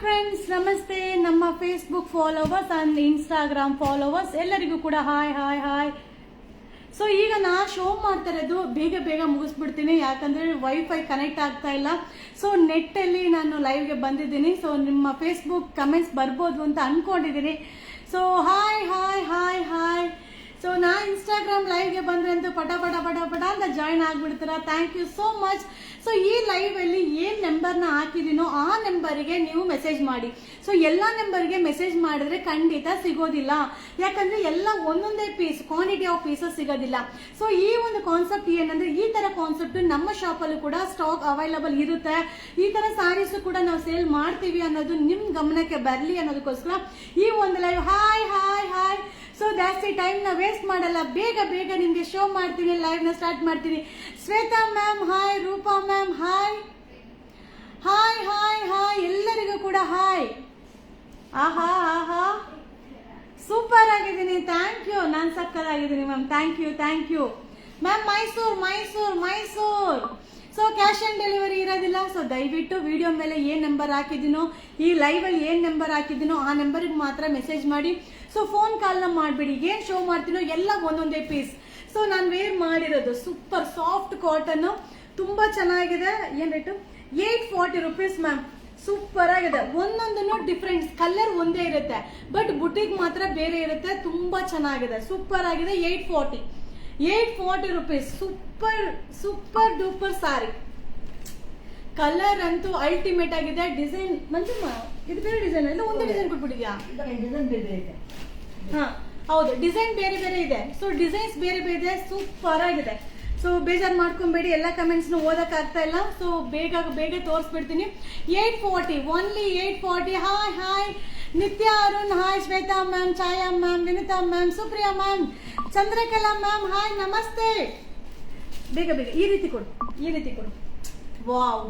Friends ನಮಸ್ತೆ. ನಮ್ಮ Facebook followers and Instagram followers ಎಲ್ಲರಿಗೂ ಕೂಡ ಹಾಯ್ ಹಾಯ್ ಹಾಯ್. ಸೊ ಈಗ ನಾ ಶೋ ಮಾಡ್ತಾ ಇರೋದು ಬೇಗ ಮುಗಿಸ್ಬಿಡ್ತೀನಿ, ಯಾಕಂದ್ರೆ ವೈಫೈ ಕನೆಕ್ಟ್ ಆಗ್ತಾ ಇಲ್ಲ. ಸೊ ನೆಟ್ಟಲ್ಲಿ ನಾನು ಲೈವ್ಗೆ ಬಂದಿದ್ದೀನಿ. ಸೊ ನಿಮ್ಮ ಫೇಸ್ಬುಕ್ ಕಮೆಂಟ್ಸ್ ಬರ್ಬೋದು ಅಂತ ಅನ್ಕೊಂಡಿದ್ದೀನಿ. So hi hi hi hi. So ನಾ ಇನ್ಸ್ಟಾಗ್ರಾಮ್ ಲೈವ್ಗೆ ಬಂದ್ರೆ ಅಂತೂ ಪಟ ಅಂತ ಜಾಯಿನ್ ಆಗ್ಬಿಡ್ತೀರಾ. Thank you so much. So ಈ ಲೈವ್ ಅಲ್ಲಿ ಏನ್ ನಂಬರ್ನ ಹಾಕಿದೀನೋ ಆ ನಂಬರ್ಗೆ ನೀವು ಮೆಸೇಜ್ ಮಾಡಿ. ಸೊ ಎಲ್ಲಾ ನಂಬರ್ಗೆ ಮೆಸೇಜ್ ಮಾಡಿದ್ರೆ ಖಂಡಿತ ಸಿಗೋದಿಲ್ಲ, ಯಾಕಂದ್ರೆ ಎಲ್ಲ ಒಂದೊಂದೇ ಪೀಸ್, ಕ್ವಾಂಟಿಟಿ ಆಫ್ ಪೀಸಸ್ ಸಿಗೋದಿಲ್ಲ. ಸೊ ಈ ಒಂದು ಕಾನ್ಸೆಪ್ಟ್ ಏನಂದ್ರೆ, ಈ ತರ ಕಾನ್ಸೆಪ್ಟ್ ನಮ್ಮ ಶಾಪ್ ಅಲ್ಲೂ ಕೂಡ ಸ್ಟಾಕ್ ಅವೈಲಬಲ್ ಇರುತ್ತೆ. ಈ ತರ ಸ್ಯಾರೀಸ್ ಕೂಡ ನಾವು ಸೇಲ್ ಮಾಡ್ತೀವಿ ಅನ್ನೋದು ನಿಮ್ ಗಮನಕ್ಕೆ ಬರ್ಲಿ ಅನ್ನೋದಕ್ಕೋಸ್ಕರ ಈ ಒಂದು live. Hi hi hi. So ಜಾಸ್ತಿ ಟೈಮ್ ನ ವೇಸ್ಟ್ ಮಾಡಲ್ಲ, ಬೇಗ ನಿಮ್ಗೆ ಶೋ ಮಾಡ್ತೀನಿ, ಲೈವ್ ನ ಸ್ಟಾರ್ಟ್ ಮಾಡ್ತೀನಿ. Shweta ma'am hi, Roopa ma'am hi hi hi hi, ಎಲ್ಲರಿಗೂ ಕೂಡ ಹಾಯ್. ಆಹಾ ಆಹಾ, ಸೂಪರ್ ಆಗಿದ್ದೀನಿ, ಥ್ಯಾಂಕ್ ಯು. ನಾನು ಸಕ್ಕತ್ತಾಗಿದ್ದೀನಿ ma'am, thank you ma'am. Mysore. So cash on delivery ಇರೋದಿಲ್ಲ. ಸೊ ದಯವಿಟ್ಟು ವಿಡಿಯೋ ಮೇಲೆ ಏನ್ ನಂಬರ್ ಹಾಕಿದ್ದೀನೋ, ಈ ಲೈವ್ ಅಲ್ಲಿ ಏನ್ ನಂಬರ್ ಹಾಕಿದ್ದೀನೋ ಆ ನಂಬರ್ಗೆ ಮಾತ್ರ ಮೆಸೇಜ್ ಮಾಡಿ. ಸೊ ಫೋನ್ ಕಾಲ್ ನ ಮಾಡ್ಬಿಡಿ. ಏನ್ ಶೋ ಮಾಡ್ತೀನೋ ಎಲ್ಲ ಒಂದೊಂದೇ ಪೀಸ್. ಸೊ ನಾನು ವೇರ್ ಮಾಡಿರೋದು ಸೂಪರ್ ಸಾಫ್ಟ್ ಕಾಟನ್, ತುಂಬಾ ಚೆನ್ನಾಗಿದೆ. ಏನ್ ರೇಟು? 840 rupees ma'am. ಸೂಪರ್ ಆಗಿದೆ. ಒಂದೊಂದನ್ನು ಡಿಫ್ರೆಂಟ್ ಕಲರ್ ಒಂದೇ ಇರುತ್ತೆ, ಬಟ್ ಬುಟಿಕ್ ಮಾತ್ರ ಬೇರೆ ಇರುತ್ತೆ. ತುಂಬಾ ಚೆನ್ನಾಗಿದೆ, ಸೂಪರ್ ಆಗಿದೆ. 840 rupees. ಸೂಪರ್ ಡೂಪರ್ ಸಾರಿ. ಕಲರ್ ಅಂತೂ ಅಲ್ಟಿಮೇಟ್ ಆಗಿದೆ. ಡಿಸೈನ್ ಮಂಜಮ್ಮ, ಇದು ಬೇರೆ ಡಿಸೈನ್ ಇಲ್ಲ, ಒಂದೇ ಡಿಸೈನ್ ಕೊಟ್ಬಿಟ್ಟಿದ್ಯಾ? ಹಾ ಹೌದು, ಡಿಸೈನ್ ಬೇರೆ ಇದೆ. ಸೊ ಡಿಸೈನ್ಸ್ ಬೇರೆ ಇದೆ, ಸೂಪರ್ ಆಗಿದೆ. ಸೊ ಬೇಜಾರು ಮಾಡ್ಕೊಂಬೇಡಿ, ಎಲ್ಲ ಕಮೆಂಟ್ಸ್ ಓದಕ್ ಆಗ್ತಾ ಇಲ್ಲ. ಸೊ ಬೇಗ ತೋರಿಸ್ಬಿಡ್ತೀನಿ. 840, only 840. Hi Nithya Arun hi, Shweta ma'am, Chhaya ma'am, Vinitha ma'am, Supriya ma'am, Chandrakala ma'am hi, ನಮಸ್ತೆ. ಬೇಗ ಈ ರೀತಿ ಕೊಡು. ವಾವ್,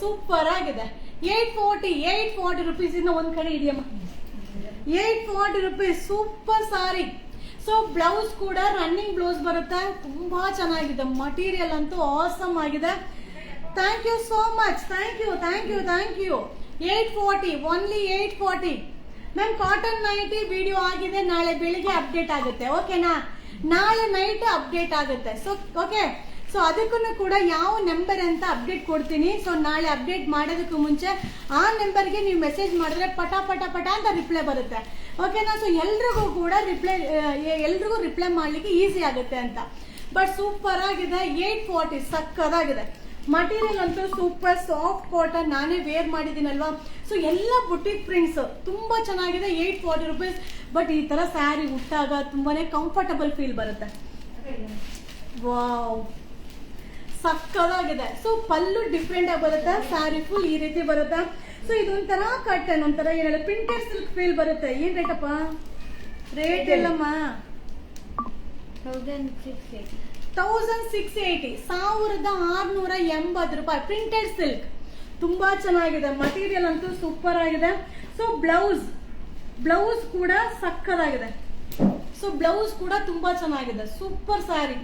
ಸೂಪರ್ ಆಗಿದೆ. 840 rupees. ಇನ್ನು ಒಂದ್ ಕಡೆ ಇದೆಯಮ್ಮ. 840 rupees. Super sari. So blouse ಕೂಡ ರನ್ನಿಂಗ್ ಬ್ಲೌಸ್ ಬರುತ್ತೆ, ತುಂಬಾ ಚೆನ್ನಾಗಿದೆ. ಮಟೀರಿಯಲ್ ಅಂತೂ ಆಸಮ್ ಆಗಿದೆ. Thank you so much. Thank you. 840, only 840 ma'am. Cotton nighty video ಆಗಿದೆ, ನಾಳೆ ಬೆಳಿಗ್ಗೆ ಅಪ್ಡೇಟ್ ಆಗುತ್ತೆ. ಓಕೆನಾ? ನಾಳೆ ನೈಟ್ ಅಪ್ಡೇಟ್ ಆಗುತ್ತೆ. So okay. ಸೊ ಅದಕ್ಕೂ ಕೂಡ ಯಾವ ನಂಬರ್ ಅಂತ ಅಪ್ಡೇಟ್ ಕೊಡ್ತೀನಿ. ಸೊ ನಾಳೆ ಅಪ್ಡೇಟ್ ಮಾಡೋದಕ್ಕೂ ಮುಂಚೆ ಆ ನಂಬರ್ಗೆ ನೀವು ಮೆಸೇಜ್ ಮಾಡಿದ್ರೆ ಪಟ ಅಂತ ರಿಪ್ಲೈ ಬರುತ್ತೆ. ಓಕೆನಾ? ಸೊ ಎಲ್ರಿಗೂ ಕೂಡ ರಿಪ್ಲೈ ಮಾಡ್ಲಿಕ್ಕೆ ಈಸಿ ಆಗುತ್ತೆ ಅಂತ. ಬಟ್ ಸೂಪರ್ ಆಗಿದೆ. 840 ಸಕ್ಕದಾಗಿದೆ. ಮಟೀರಿಯಲ್ ಅಂತೂ ಸೂಪರ್ ಸಾಫ್ಟ್ ಕಾಟನ್, ನಾನೇ ವೇರ್ ಮಾಡಿದ್ದೀನಲ್ವಾ. ಸೊ ಎಲ್ಲ ಬುಟಿಕ್ ಪ್ರಿಂಟ್ಸ್ ತುಂಬಾ ಚೆನ್ನಾಗಿದೆ. 840 rupees. ಬಟ್ ಈ ತರ ಸ್ಯಾರಿ ಉಟ್ಟಾಗ ತುಂಬಾನೇ ಕಂಫರ್ಟಬಲ್ ಫೀಲ್ ಬರುತ್ತೆ. ವಾವ್, ಸಕ್ಕದಾಗಿದೆ. ಸೊ ಪಲ್ಲು ಡಿಫ್ರೆಂಟ್ ಆಗಿ ಬರುತ್ತೆ, ಸ್ಯಾರಿ ಫುಲ್ ಈ ರೀತಿ ಬರುತ್ತೆ. ಸೊ ಇದೊಂಥರ ಕಟ್ಟನ್, ಒಂಥರ ಏನಿಲ್ಲ ಪ್ರಿಂಟೆಡ್ ಸಿಲ್ಕ್ ಫೀಲ್ ಬರುತ್ತೆ. ಏನ್ ರೇಟಪ್ಪ? ರೇಟ್ ಎಲ್ಲಮ್ಮ? 1680. 1680 ರೂಪಾಯಿ. ಪ್ರಿಂಟೆಡ್ ಸಿಲ್ಕ್ ತುಂಬಾ ಚೆನ್ನಾಗಿದೆ. ಮಟೀರಿಯಲ್ ಅಂತೂ ಸೂಪರ್ ಆಗಿದೆ. ಸೊ ಬ್ಲೌಸ್ ಕೂಡ ಸಕ್ಕದಾಗಿದೆ. ಸೊ ಬ್ಲೌಸ್ ಕೂಡ ತುಂಬಾ ಚೆನ್ನಾಗಿದೆ. ಸೂಪರ್ ಸ್ಯಾರಿ.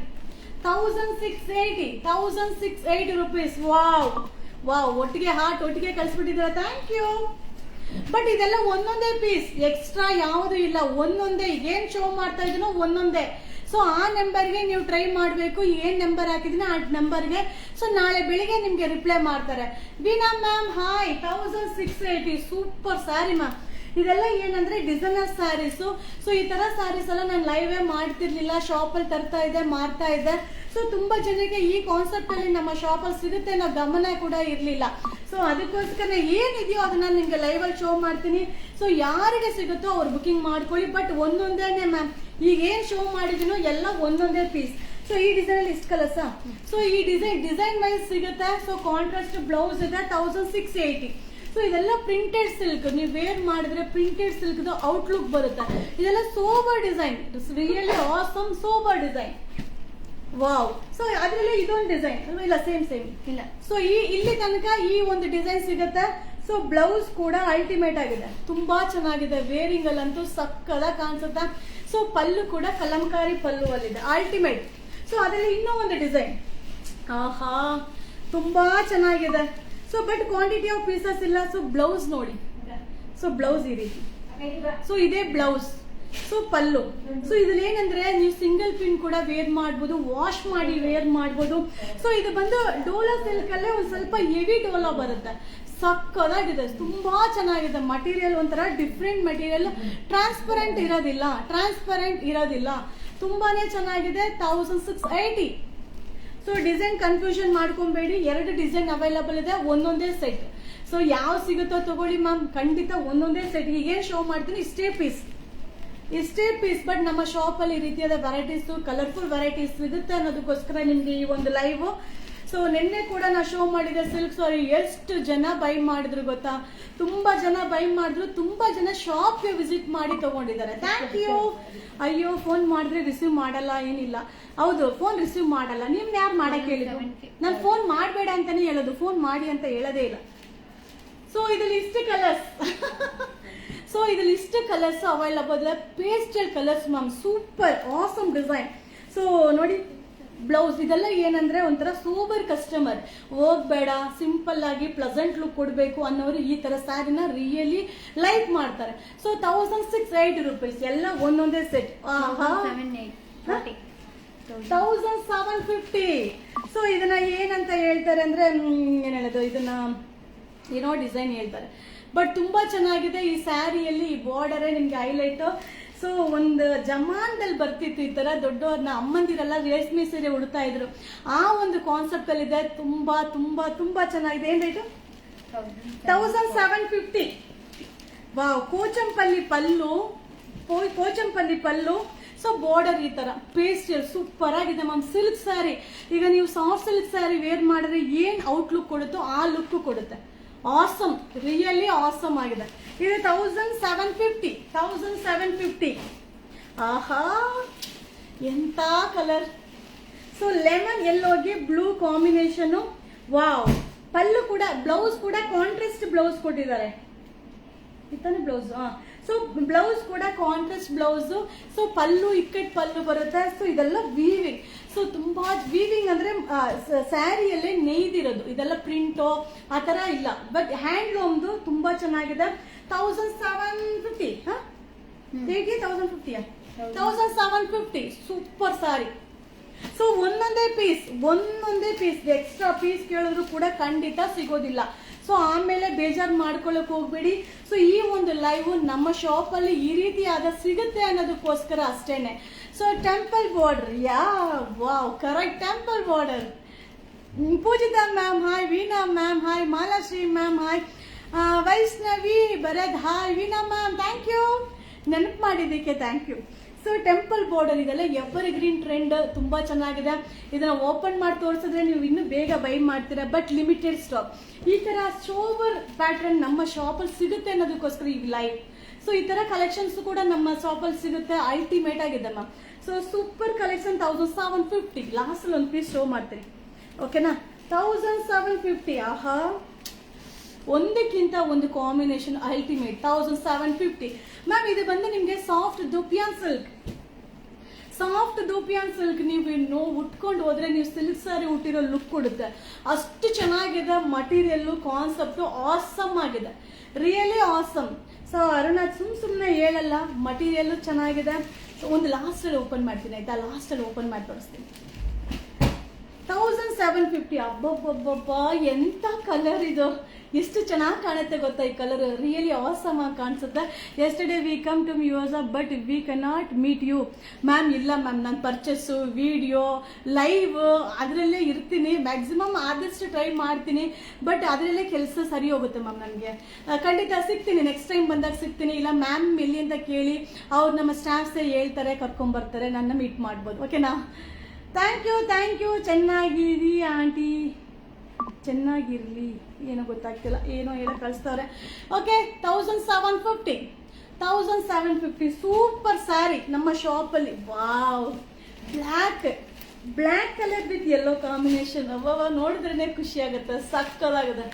1680 rupees. ವಾವ್, ಒಟ್ಟಿಗೆ ಹಾರ್ಟ್ ಒಟ್ಟಿಗೆ ಕಳಿಸ್ಬಿಟ್ಟಿದ್ದೀರಾ, ಥ್ಯಾಂಕ್ ಯು. ಬಟ್ ಇದೆಲ್ಲ ಒಂದೊಂದೇ ಪೀಸ್, ಎಕ್ಸ್ಟ್ರಾ ಯಾವುದು ಇಲ್ಲ, ಒಂದೊಂದೇ. ಏನ್ ಶೋ ಮಾಡ್ತಾ ಇದೀನೋ ಒಂದೊಂದೇ. ಸೊ ಆ ನಂಬರ್ಗೆ ನೀವು ಟ್ರೈ ಮಾಡಬೇಕು. ಏನ್ ನಂಬರ್ ಹಾಕಿದೀನಿ ಆ ನಂಬರ್ಗೆ. ಸೊ ನಾಳೆ ಬೆಳಿಗ್ಗೆ ನಿಮ್ಗೆ ರಿಪ್ಲೈ ಮಾಡ್ತಾರೆ. Veena ma'am hi, 1680. Super sari ma'am. ಇದೆಲ್ಲ ಏನಂದ್ರೆ ಡಿಸೈನರ್ ಸ್ಯಾರೀಸ್. ಸೊ ಈ ತರ ಸ್ಯಾರೀಸ್ ಎಲ್ಲ ನಾನು ಲೈವೇ ಮಾಡ್ತಿರ್ಲಿಲ್ಲ, ಶಾಪ್ ಅಲ್ಲಿ ತರ್ತಾ ಇದ್ದೆ, ಮಾರ್ತಾ ಇದ್ದೆ. ಸೊ ತುಂಬಾ ಜನಕ್ಕೆ ಈ ಕಾನ್ಸೆಪ್ಟ್ ಅಲ್ಲಿ ನಮ್ಮ ಶಾಪ್ ಅಲ್ಲಿ ಸಿಗುತ್ತೆ ಅನ್ನೋ ಗಮನ ಕೂಡ ಇರ್ಲಿಲ್ಲ. ಸೊ ಅದಕ್ಕೋಸ್ಕರ ಏನಿದೆಯೋ ಅದನ್ನ ನಿಮ್ಗೆ ಲೈವ್ ಅಲ್ಲಿ ಶೋ ಮಾಡ್ತೀನಿ. ಸೊ ಯಾರಿಗೆ ಸಿಗುತ್ತೋ ಅವ್ರು ಬುಕಿಂಗ್ ಮಾಡ್ಕೊಳ್ಳಿ. ಬಟ್ ಒಂದೊಂದೇನೆ ಮ್ಯಾಮ್. ಈಗ ಏನ್ ಶೋ ಮಾಡಿದೀನೋ ಎಲ್ಲ ಒಂದೊಂದೇ ಪೀಸ್. ಸೊ ಈ ಡಿಸೈನ್ ಅಲ್ಲಿ ಇಷ್ಟು ಕಲರ್ಸ್. ಸೊ ಈ ಡಿಸೈನ್ ವೈಸ್ ಸಿಗುತ್ತೆ. ಸೊ ಕಾಂಟ್ರಾಸ್ಟ್ ಬ್ಲೌಸ್ ಇದೆ. 1680. ಸೊ ಇದೆಲ್ಲ ಪ್ರಿಂಟೆಡ್ ಸಿಲ್ಕ್. ನೀವು ವೇರ್ ಮಾಡಿದ್ರೆ ಪ್ರಿಂಟೆಡ್ ಸಿಲ್ಕ್ ಔಟ್ಲುಕ್ ಬರುತ್ತೆ. ಇದೆಲ್ಲ sober design, really awesome sober design. Wow. So ಅದ್ರಲ್ಲಿ ಇದೊಂದು ಡಿಸೈನ್ ಇಲ್ಲ, ಸೇಮ್ ಇಲ್ಲ. ಸೊ ಇಲ್ಲಿ ತನಕ ಈ ಒಂದು ಡಿಸೈನ್ ಸಿಗುತ್ತೆ. ಸೊ ಬ್ಲೌಸ್ ಕೂಡ ಅಲ್ಟಿಮೇಟ್ ಆಗಿದೆ, ತುಂಬಾ ಚೆನ್ನಾಗಿದೆ. ವೇರಿಂಗ್ ಅಲ್ಲಂತೂ ಸಕ್ಕದಾಗಿ ಕಾಣಿಸುತ್ತೆ. ಸೊ ಪಲ್ಲು ಕೂಡ ಕಲಂಕಾರಿ ಪಲ್ಲು ಅಲ್ಲಿದೆ, ಅಲ್ಟಿಮೇಟ್. ಸೊ ಅದರಲ್ಲಿ ಇನ್ನೂ ಒಂದು ಡಿಸೈನ್, ಆಹಾ ತುಂಬಾ ಚೆನ್ನಾಗಿದೆ. So but quantity of pieces ಇಲ್ಲ. ಸೊ ಬ್ಲೌಸ್ ನೋಡಿ, ಸೊ ಬ್ಲೌಸ್ ಈ ರೀತಿ, ಸೊ ಇದೇ ಬ್ಲೌಸ್, ಸೊ ಪಲ್ಲು. ಸೊ ಇದ್ರಲ್ಲಿ ಏನಂದ್ರೆ ನೀವು ಸಿಂಗಲ್ ಪಿನ್ ಕೂಡ ವೇರ್ ಮಾಡ್ಬೋದು, ವಾಶ್ ಮಾಡಿ ವೇರ್ ಮಾಡ್ಬೋದು. ಸೊ ಇದು ಬಂದು ಡೋಲಾ ಸಿಲ್ಕ್ ಅಲ್ಲೇ ಒಂದ್ ಸ್ವಲ್ಪ ಹೆವಿ ಡೋಲಾ ಬರುತ್ತೆ, ಸಕ್ಕದಾಗಿದೆ, ತುಂಬಾ ಚೆನ್ನಾಗಿದೆ. ಮಟೀರಿಯಲ್ ಒಂಥರ ಡಿಫ್ರೆಂಟ್ ಮಟೀರಿಯಲ್, ಟ್ರಾನ್ಸ್ಪರೆಂಟ್ ಇರೋದಿಲ್ಲ, ತುಂಬಾನೇ ಚೆನ್ನಾಗಿದೆ. 1680. ಸೊ ಡಿಸೈನ್ ಕನ್ಫ್ಯೂಷನ್ ಮಾಡ್ಕೊಬೇಡಿ, 2 ಡಿಸೈನ್ ಅವೈಲಬಲ್ ಇದೆ, ಒಂದೊಂದೇ ಸೆಟ್. ಸೊ ಯಾವ ಸಿಗುತ್ತೋ ತಗೊಳ್ಳಿ ಮ್ಯಾಮ್, ಖಂಡಿತ ಒಂದೊಂದೇ ಸೆಟ್. ಈಗೇನ್ ಶೋ ಮಾಡ್ತೀನಿ ಇಷ್ಟೇ ಪೀಸ್, ಬಟ್ ನಮ್ಮ ಶಾಪ್ ಅಲ್ಲಿ ಈ ರೀತಿಯಾದ ವೆರೈಟೀಸ್, ಕಲರ್ಫುಲ್ ವೆರೈಟೀಸ್ ಸಿಗುತ್ತೆ ಅನ್ನೋದಕ್ಕೋಸ್ಕರ ನಿಮ್ಗೆ ಈ ಒಂದು ಲೈವ್. ಸೊ ನಿನ್ನೆ ಕೂಡ ನಾ ಶೋ ಮಾಡಿದ ಸಿಲ್ಕ್ ಸಾರಿ ಎಷ್ಟು ಜನ ಬೈ ಮಾಡಿದ್ರು ಗೊತ್ತಾ, ತುಂಬಾ ಜನ ಬೈ ಮಾಡಿದ್ರು, ತುಂಬಾ ಜನ ಶಾಪ್ಗೆ ವಿಸಿಟ್ ಮಾಡಿ ತಗೊಂಡಿದ್ದಾರೆ. Thank you. ಅಯ್ಯೋ ಫೋನ್ ಮಾಡಿದ್ರೆ ರಿಸೀವ್ ಮಾಡಲ್ಲ, ಏನಿಲ್ಲ, ಹೌದು ಫೋನ್ ರಿಸೀವ್ ಮಾಡಲ್ಲ. ನಿಮ್ನ ಯಾರು ಮಾಡಕ್ ಹೇಳಿದ್ರು? ನಾನು ಫೋನ್ ಮಾಡಬೇಡ ಅಂತಾನೆ ಹೇಳೋದು, ಫೋನ್ ಮಾಡಿ ಅಂತ ಹೇಳೋದೇ ಇಲ್ಲ. ಸೊ ಇದ್ರಲ್ಲಿ ಇಷ್ಟು colours available, pastel colours ma'am, super awesome design. So ನೋಡಿ ಬ್ಲೌಸ್, ಇದೆಲ್ಲ ಏನಂದ್ರೆ ಒಂಥರ ಸೂಪರ್ ಕಸ್ಟಮರ್, ಹೋಗ್ಬೇಡ ಸಿಂಪಲ್ ಆಗಿ ಪ್ಲೆಸೆಂಟ್ ಲುಕ್ ಕೊಡ್ಬೇಕು ಅನ್ನೋರು ಈ ತರ ಸ್ಯಾರಿನ ರಿಯಲಿ ಲೈಕ್ ಮಾಡ್ತಾರೆ. ಸೊ 1680 ರೂಪೀಸ್ ಎಲ್ಲ ಒಂದೊಂದೇ ಸೆಟ್. 1750. ಸೊ ಇದನ್ನ ಏನಂತ ಹೇಳ್ತಾರೆ ಅಂದ್ರೆ ಏನ್ ಹೇಳೋದು, ಇದನ್ನ ಏನೋ ಡಿಸೈನ್ ಹೇಳ್ತಾರೆ, ಬಟ್ ತುಂಬಾ ಚೆನ್ನಾಗಿದೆ. ಈ ಸ್ಯಾರಿಯಲ್ಲಿ ಈ ಬಾರ್ಡರೇ ನಿಮ್ಗೆ ಹೈಲೈಟ್. ಸೊ ಒಂದು ಜಮಾನದಲ್ಲಿ ಬರ್ತಿತ್ತು ಈ ತರ, ದೊಡ್ಡವ್ರನ್ನ ಅಮ್ಮಂದಿರೆಲ್ಲ ರೇಷ್ಮೆ ಸೀರೆ ಉಡ್ತಾ ಇದ್ರು, ಆ ಒಂದು ಕಾನ್ಸೆಪ್ಟ್ ಅಲ್ಲಿ ಇದೆ. ತುಂಬಾ ತುಂಬಾ ತುಂಬಾ ಚೆನ್ನಾಗಿದೆ. ಏನ್ ರೇಟು? 1750. ವಾವ್, ಕೋಚಂಪಲ್ಲಿ ಪಲ್ಲು. ಸೊ ಬಾರ್ಡರ್ ಈ ತರ ಪೇಸ್ಟಲ್ ಸೂಪರ್ ಆಗಿದೆ ಮ್ಯಾಮ್. ಸಿಲ್ಕ್ ಸ್ಯಾರಿ, ಈಗ ನೀವು ಸಾಫ್ಟ್ ಸಿಲ್ಕ್ ಸ್ಯಾರಿ ವೇರ್ ಮಾಡಿದ್ರೆ ಏನ್ ಔಟ್ಲುಕ್ ಕೊಡುತ್ತೋ ಆ ಲುಕ್ ಕೊಡುತ್ತೆ. ಆಸಮ್, ರಿಯಲಿ ಆಸಮ್ ಆಗಿದೆ. ಇದು 1750. ಆಹಾ ಎಂತ ಕಲರ್. ಸೊ ಲೆಮನ್ ಯೆಲ್ಲೋಗೆ ಬ್ಲೂ ಕಾಂಬಿನೇಷನ್. ವಾವ್, ಪಲ್ಲು ಕೂಡ, ಬ್ಲೌಸ್ ಕೂಡ ಕಾಂಟ್ರಾಸ್ಟ್ ಬ್ಲೌಸ್ ಕೊಟ್ಟಿದ್ದಾರೆ. ಇತ್ತಾನೆ ಬ್ಲೌಸ್. ಸೊ ಬ್ಲೌಸ್ ಕೂಡ contrast blouse. So pallu ikkat pallu ಬರುತ್ತೆ. ಸೊ ಇದೆಲ್ಲ ವೀವಿಂಗ್. ಸೊ ತುಂಬಾ ವೀವಿಂಗ್ ಅಂದ್ರೆ ಸ್ಯಾರಿಯಲ್ಲೇ ನೇಯ್ದಿರೋದು, ಇದೆಲ್ಲ ಪ್ರಿಂಟೋ ಆ ತರ ಇಲ್ಲ, ಬಟ್ ಹ್ಯಾಂಡ್ಲೂಮ್ದು ತುಂಬಾ ಚೆನ್ನಾಗಿದೆ. 1750. 1750 ಸೂಪರ್ ಸಾರಿ. ಸೊ ಒಂದೊಂದೇ ಪೀಸ್ ಎಕ್ಸ್ಟ್ರಾ ಪೀಸ್ ಕೇಳಿದ್ರು ಕೂಡ ಖಂಡಿತ ಸಿಗೋದಿಲ್ಲ. ಸೊ ಆಮೇಲೆ ಬೇಜಾರು ಮಾಡ್ಕೊಳ್ಳಕ್ ಹೋಗ್ಬೇಡಿ. ಸೊ ಈ ಒಂದು ಲೈವ್ ನಮ್ಮ ಶಾಪ್ ಅಲ್ಲಿ ಈ ರೀತಿಯಾದ ಸಿಗುತ್ತೆ ಅನ್ನೋದಕ್ಕೋಸ್ಕರ ಅಷ್ಟೇನೆ. So temple border, wow correct, temple border. Poojitha ma'am hi, Veena ma'am hi, Malashree ma'am hi, Vaishnavi Bharat hi, Veena ma'am thank you, ನೆನಪು ಮಾಡಿದ್ದಕ್ಕೆ thank you. So temple border ಇದೆಲ್ಲ ಎವರ್ ಗ್ರೀನ್ ಟ್ರೆಂಡ್, ತುಂಬಾ ಚೆನ್ನಾಗಿದೆ. ಇದನ್ನ ಓಪನ್ ಮಾಡಿ ತೋರಿಸಿದ್ರೆ ನೀವು ಇನ್ನೂ ಬೇಗ ಬೈ ಮಾಡ್ತೀರಾ, ಬಟ್ ಲಿಮಿಟೆಡ್ ಸ್ಟಾಕ್. ಈ ತರ ಸೋವರ್ ಪ್ಯಾಟರ್ನ್ ನಮ್ಮ ಶಾಪ್ ಅಲ್ಲಿ ಸಿಗುತ್ತೆ ಅನ್ನೋದಕ್ಕೋಸ್ಕರ ಈ ಲೈವ್. ಸೊ ಈ ತರ ಕಲೆಕ್ಷನ್ಸ್ ಕೂಡ ನಮ್ಮ ಶಾಪ್ ಅಲ್ಲಿ ಸಿಗುತ್ತೆ, ಅಲ್ಟಿಮೇಟ್ ಆಗಿದೆ ma'am. So super collection. 1750. Last ಅಲ್ಲಿ ಒಂದು ಪೀಸ್ ಶೋ ಮಾಡ್ತೀನಿ, ಓಕೆನಾ? 1750. ಆಹಾ, ಒಂದಕ್ಕಿಂತ ಒಂದು ಕಾಂಬಿನೇಷನ್ ಅಲ್ಟಿಮೇಟ್. 1750 ಮ್ಯಾಮ್. ಇದು ಬಂದು ನಿಮ್ಗೆ ಸಾಫ್ಟ್ ದೋಪಿಯಾನ್ ಸಿಲ್ಕ್. ನೀವು ಉಟ್ಕೊಂಡು ಹೋದ್ರೆ ನೀವು ಸಿಲ್ಕ್ ಸಾರಿ ಉಟ್ಟಿರೋ ಲುಕ್ ಕೊಡುತ್ತೆ, ಅಷ್ಟು ಚೆನ್ನಾಗಿದೆ. ಮಟೀರಿಯಲ್ ಕಾನ್ಸೆಪ್ಟ್ ಆಸಮ್ ಆಗಿದೆ, ರಿಯಲಿ ಆಸಮ್. ಸೊ ಅರುಣ ಸುಮ್ಮನೆ ಹೇಳಲ್ಲ, ಮಟೀರಿಯಲ್ ಚೆನ್ನಾಗಿದೆ. ಸೊ ಒಂದು ಲಾಸ್ಟ್ ಅಲ್ಲಿ ಓಪನ್ ಮಾಡ್ತೀನಿ ಆಯ್ತಾ, ಲಾಸ್ಟ್ ಅಲ್ಲಿ ಓಪನ್ ಮಾಡಿ ತೋರಿಸ್ತೀನಿ. 1750. ಅಬ್ಬಬ್ಬಬ್ಬ ಎಂತ ಕಲರ್ ಇದು, ಎಷ್ಟು ಚೆನ್ನಾಗಿ ಕಾಣುತ್ತೆ ಗೊತ್ತಾ ಈ ಕಲರ್, ರಿಯಲಿ ಆಸಮ್ ಆಗಿ ಕಾಣಿಸುತ್ತೆ. Yesterday we come to use but we cannot meet you ma'am. ಇಲ್ಲ ಮ್ಯಾಮ್, ನಾನು ಪರ್ಚೇಸು, ವಿಡಿಯೋ, ಲೈವ್ ಅದರಲ್ಲೇ ಇರ್ತೀನಿ, ಮ್ಯಾಕ್ಸಿಮಮ್ ಆದಷ್ಟು ಟ್ರೈ ಮಾಡ್ತೀನಿ, ಬಟ್ ಅದರಲ್ಲೇ ಕೆಲಸ ಸರಿ ಹೋಗುತ್ತೆ ಮ್ಯಾಮ್. ನನಗೆ ಖಂಡಿತ ಸಿಗ್ತೀನಿ, ನೆಕ್ಸ್ಟ್ ಟೈಮ್ ಬಂದಾಗ ಸಿಗ್ತೀನಿ. ಇಲ್ಲ ಮ್ಯಾಮ್ ಎಲ್ಲಿ ಅಂತ ಕೇಳಿ ಅವ್ರು ನಮ್ಮ ಸ್ಟಾಫ್ಸೇ ಹೇಳ್ತಾರೆ, ಕರ್ಕೊಂಬರ್ತಾರೆ, ನನ್ನ ಮೀಟ್ ಮಾಡ್ಬೋದು, ಓಕೆನಾ? Thank you. ಚೆನ್ನಾಗಿರಿ ಆಂಟಿ, ಚೆನ್ನಾಗಿರ್ಲಿ, ಏನೋ ಗೊತ್ತಾಗ್ತಿಲ್ಲ, ಏನೋ ಹೇಳಕ್ ಕಳಿಸ್ತವ್ರೆ. ಓಕೆ, 1750 ಸೂಪರ್ ಸ್ಯಾರಿ ನಮ್ಮ ಶಾಪ್ ಅಲ್ಲಿ. Wow, black colour with yellow combination. ನೋಡಿದ್ರೇನೆ ಖುಷಿ ಆಗುತ್ತೆ, ಸಕ್ಕದಾಗಿದೆ.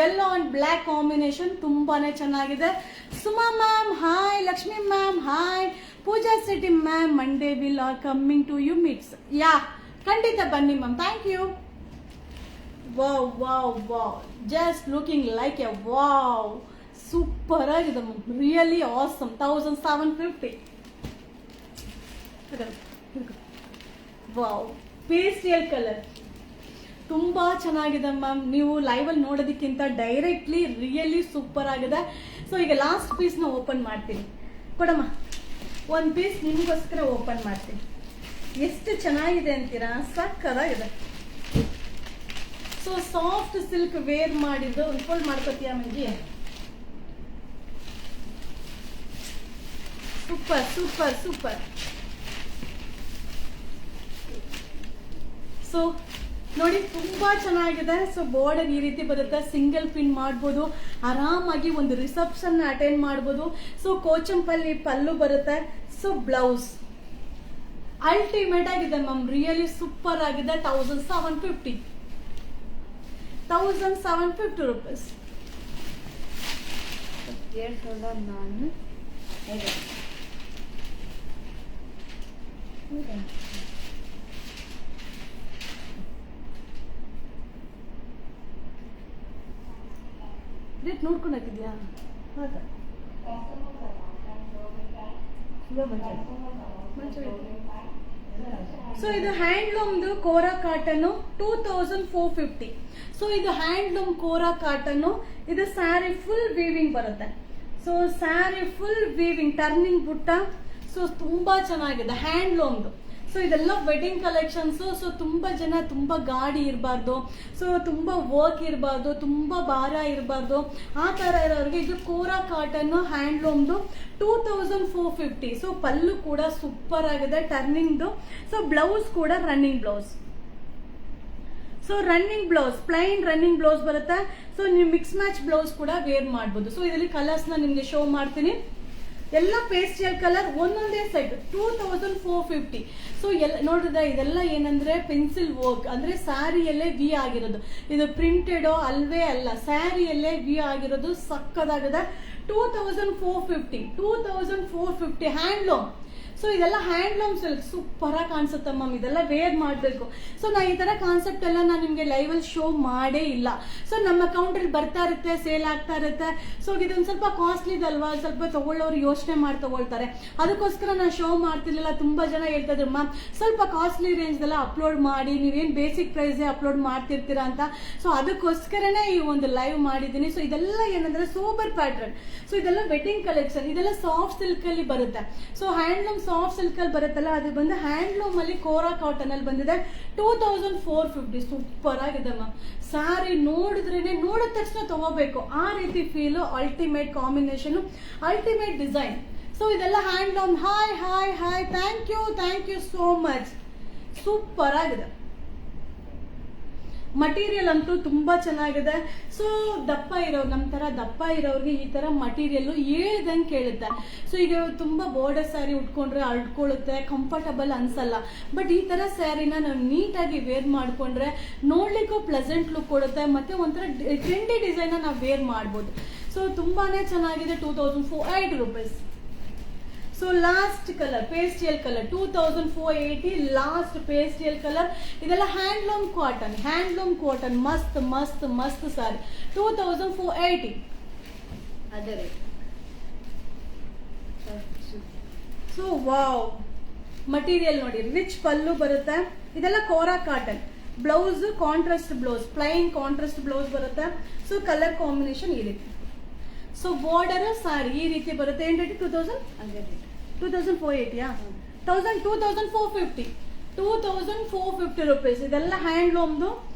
ಯೆಲ್ಲೋ ಅಂಡ್ ಬ್ಲ್ಯಾಕ್ ಕಾಂಬಿನೇಷನ್ ತುಂಬಾನೇ ಚೆನ್ನಾಗಿದೆ. Suma ma'am hi, Lakshmi ma'am hi, Pooja city ma'am, Monday will are coming to you meets. Yeah, ಖಂಡಿತ ಬನ್ನಿ ಮ್ಯಾಮ್. Thank you. Wow, just looking like a wow, super ಆಗಿದೆ ma'am, really awesome. 1750. Wow, pastel colour ತುಂಬಾ ಚೆನ್ನಾಗಿದೆ ma'am. ನೀವು live ಅಲ್ಲಿ ನೋಡೋದಕ್ಕಿಂತ directly really super ಆಗಿದೆ. ಸೊ ಈಗ ಲಾಸ್ಟ್ ಪೀಸ್ ನ ಓಪನ್ ಮಾಡ್ತೀನಿ. ಕೊಡಮ್ಮ, ಒಂದು ಪೀಸ್ ನಿಮಗೋಸ್ಕರ ಓಪನ್ ಮಾಡ್ತೀನಿ. ಎಷ್ಟು ಚೆನ್ನಾಗಿದೆ ಅಂತೀರಾ, ಸಕ್ಕದಾಗಿದೆ. ಸೊ ಸಾಫ್ಟ್ ಸಿಲ್ಕ್ ವೇರ್ ಮಾಡಿದ್ದು ಫೋಲ್ಡ್ ಮಾಡ್ಕೋತೀಯ Manji? Super super super. So ನೋಡಿ, ತುಂಬಾ ಚೆನ್ನಾಗಿದೆ. ಸೊ ಬಾರ್ಡರ್ ಈ ರೀತಿ ಬರುತ್ತೆ, ಸಿಂಗಲ್ ಪಿನ್ ಮಾಡ್ಬೋದು, ಆರಾಮಾಗಿ ಒಂದು ರಿಸೆಪ್ಷನ್ ಅಟೆಂಡ್ ಮಾಡ್ಬೋದು. ಸೊ ಕೋಚಂಪಲ್ಲಿ ಪಲ್ಲು ಬರುತ್ತೆ. ಸೊ ಬ್ಲೌಸ್ ಅಲ್ಟಿಮೇಟ್ ಆಗಿದೆ ಮ್ಯಾಮ್, ರಿಯಲಿ ಸೂಪರ್ ಆಗಿದೆ. 1750 ರೂಪೀಸ್. 7,450. ರೇಟ್ ನೋಡ್ಕೊಂಡು ಹಾಕಿದ್ಯಾ? ಸೊ ಇದು ಹ್ಯಾಂಡ್ಲೂಮ್ದು ಕೋರಾ ಕಾಟನ್ 2450. ಸೊ ಇದು ಹ್ಯಾಂಡ್ಲೂಮ್ ಕೋರಾ ಕಾಟನ್. ಇದು ಸ್ಯಾರಿ ಫುಲ್ ವೀವಿಂಗ್ ಬರುತ್ತೆ. So sari full weaving, turning ಬುಟ್ಟ. ಸೊ ತುಂಬಾ ಚೆನ್ನಾಗಿದೆ ಹ್ಯಾಂಡ್ಲೂಮ್ದು. ಸೊ ಇದೆಲ್ಲ ವೆಡ್ಡಿಂಗ್ ಕಲೆಕ್ಷನ್ಸ್. ಸೊ ತುಂಬಾ ಜನ ತುಂಬಾ ಗಾಡಿ ಇರಬಾರ್ದು, ಸೊ ತುಂಬಾ ವರ್ಕ್ ಇರಬಾರ್ದು, ತುಂಬಾ ಭಾರ ಇರಬಾರ್ದು, ಆ ತರ ಇರೋರಿಗೆ ಇದು ಕೋರಾ ಕಾಟನ್ ಹ್ಯಾಂಡ್ಲೂಮ್ದು 2450. ಸೊ ಪಲ್ಲು ಕೂಡ ಸೂಪರ್ ಆಗಿದೆ, ಟರ್ನಿಂಗ್ದು. ಸೊ ಬ್ಲೌಸ್ ಕೂಡ running blouse. So running blouse, plain running blouse ಬರುತ್ತೆ. ಸೊ ನೀವು ಮಿಕ್ಸ್ ಮ್ಯಾಚ್ ಬ್ಲೌಸ್ ಕೂಡ ವೇರ್ ಮಾಡಬಹುದು. ಸೊ ಇದರಲ್ಲಿ ಕಲರ್ಸ್ ನ ನಿಮ್ಗೆ ಶೋ ಮಾಡ್ತೀನಿ. ಎಲ್ಲ ಪೇಸ್ಟಲ್ ಕಲರ್, ಒಂದೊಂದೇ ಸೆಟ್ 2450. ಸೊ ಎಲ್ಲ ನೋಡಿದ್ರೆ ಇದೆಲ್ಲ ಏನಂದ್ರೆ ಪೆನ್ಸಿಲ್ ವರ್ಕ್, ಅಂದ್ರೆ ಸ್ಯಾರಿಯಲ್ಲೇ ವಿ ಆಗಿರೋದು. ಇದು ಪ್ರಿಂಟೆಡ್ ಅಲ್ವೇ ಅಲ್ಲ, ಸ್ಯಾರಿಯಲ್ಲೇ ವಿ ಆಗಿರೋದು. ಸಕ್ಕದಾಗಿದೆ. 2450 ಹ್ಯಾಂಡ್ಲೂಮ್. ಸೊ ಇದೆಲ್ಲ ಹ್ಯಾಂಡ್ಲೂಮ್ ಸಿಲ್ಕ್ ಸೂಪರ್ ಆಗಿ ಕಾಣಿಸುತ್ತೆ ಮ್ಯಾಮ್. ಇದೆಲ್ಲ ವೇರ್ ಮಾಡಬೇಕು. ಸೊ ನಾ ಈ ತರ ಕಾನ್ಸೆಪ್ಟ್ ಎಲ್ಲ ನಾನು ನಿಮ್ಗೆ ಲೈವ್ ಅಲ್ಲಿ ಶೋ ಮಾಡೇ ಇಲ್ಲ. ಸೊ ನಮ್ಮ ಅಕೌಂಟ್ ಅಲ್ಲಿ ಬರ್ತಾ ಇರುತ್ತೆ, ಸೇಲ್ ಆಗ್ತಾ ಇರುತ್ತೆ. ಸೊ ಇದೊಂದು ಸ್ವಲ್ಪ ಕಾಸ್ಟ್ಲಿ ಇದಲ್ವಾ, ಸ್ವಲ್ಪ ತಗೊಳ್ಳೋರು ಯೋಚನೆ ಮಾಡಿ ತಗೊಳ್ತಾರೆ. ಅದಕ್ಕೋಸ್ಕರ ನಾನು ಶೋ ಮಾಡ್ತಿರ್ಲಿಲ್ಲ. ತುಂಬಾ ಜನ ಹೇಳ್ತಾ ಇದ್ರು ಮ್ಯಾಮ್ ಸ್ವಲ್ಪ ಕಾಸ್ಟ್ಲಿ ರೇಂಜ್ ಎಲ್ಲ ಅಪ್ಲೋಡ್ ಮಾಡಿ, ನೀವೇನ್ ಬೇಸಿಕ್ ಪ್ರೈಸ್ ಅಪ್ಲೋಡ್ ಮಾಡ್ತಿರ್ತೀರಾ ಅಂತ. ಸೊ ಅದಕ್ಕೋಸ್ಕರನೇ ಈ ಒಂದು ಲೈವ್ ಮಾಡಿದ್ದೀನಿ. ಸೊ ಇದೆಲ್ಲ ಏನಂದ್ರೆ ಸೋಬರ್ ಪ್ಯಾಟರ್ನ್. ಸೊ ಇದೆಲ್ಲ ವೆಡ್ಡಿಂಗ್ ಕಲೆಕ್ಷನ್. ಇದೆಲ್ಲ ಸಾಫ್ಟ್ ಸಿಲ್ಕ್ ಅಲ್ಲಿ ಬರುತ್ತೆ. ಸೊ ಹ್ಯಾಂಡ್ಲೂಮ್ ಸಾಫ್ಟ್ ಸಿಲ್ಕ್ ಅಲ್ಲಿ ಬರುತ್ತಲ್ಲ, ಅದು ಬಂದು ಹ್ಯಾಂಡ್ಲೂಮ್ ಅಲ್ಲಿ ಕೋರಾ ಕಾಟನ್ ಅಲ್ಲಿ ಬಂದಿದೆ 2450. ಸೂಪರ್ ಆಗಿದೆ ಮ್ಯಾಮ್. ಸ್ಯಾರಿ ನೋಡಿದ್ರೇನೆ ನೋಡಿದ ತಕ್ಷಣ ತಗೋಬೇಕು, ಆ ರೀತಿ feel. Ultimate combination, ultimate design. So ಇದೆಲ್ಲ handloom. Hi hi hi, thank you so much. Super ಆಗಿದೆ. ಮಟೀರಿಯಲ್ ಅಂತೂ ತುಂಬಾ ಚೆನ್ನಾಗಿದೆ. ಸೊ ದಪ್ಪ ಇರೋರು, ನಮ್ಮ ತರ ದಪ್ಪ ಇರೋರಿಗೆ ಈ ತರ ಮಟೀರಿಯಲ್ ಹೇಳ್ದಂಗೆ ಕೇಳುತ್ತೆ. ಸೊ ಈಗ ತುಂಬಾ ಬಾರ್ಡರ್ ಸ್ಯಾರಿ ಉಟ್ಕೊಂಡ್ರೆ ಅಳ್ಕೊಳ್ಳುತ್ತೆ, ಕಂಫರ್ಟಬಲ್ ಅನ್ಸಲ್ಲ. ಬಟ್ ಈ ತರ ಸ್ಯಾರಿನ ನಾವು ನೀಟಾಗಿ ವೇರ್ ಮಾಡ್ಕೊಂಡ್ರೆ ನೋಡ್ಲಿಕ್ಕೂ ಪ್ಲೆಸೆಂಟ್ ಲುಕ್ ಕೊಡುತ್ತೆ, ಮತ್ತೆ ಒಂಥರ ಟ್ರೆಂಡಿ ಡಿಸೈನ್ ನಾವು ವೇರ್ ಮಾಡ್ಬೋದು. ಸೊ ತುಂಬಾನೇ ಚೆನ್ನಾಗಿದೆ. 2480 rupees. So last colour pastel colour 2480. Last pastel colour. ಇದೆಲ್ಲ ಹ್ಯಾಂಡ್ಲೂಮ್ ಕಾಟನ್ ಮಸ್ತ್ ಮಸ್ತ್ ಮಸ್ತ್ ಸಾರಿ. 2480 ಅದೇ ರೇಟ್. ಸೊ ವಾವ್, ಮಟೀರಿಯಲ್ ನೋಡಿ, ರಿಚ್ ಪಲ್ಲು ಬರುತ್ತೆ. ಇದೆಲ್ಲ kora cotton. Blouse contrast blouse, plain contrast blouse ಬರುತ್ತೆ. ಸೊ ಕಲರ್ ಕಾಂಬಿನೇಷನ್ ಈ ರೀತಿ. ಸೊ ಬಾರ್ಡರ್ ಸಾರಿ ಈ ರೀತಿ ಬರುತ್ತೆ. ಏನ್ ರೇಟ್? 2480. 2450 ರೂಪೀಸ್. ಇದೆಲ್ಲ ಹ್ಯಾಂಡ್ಲೂಮ್ದು.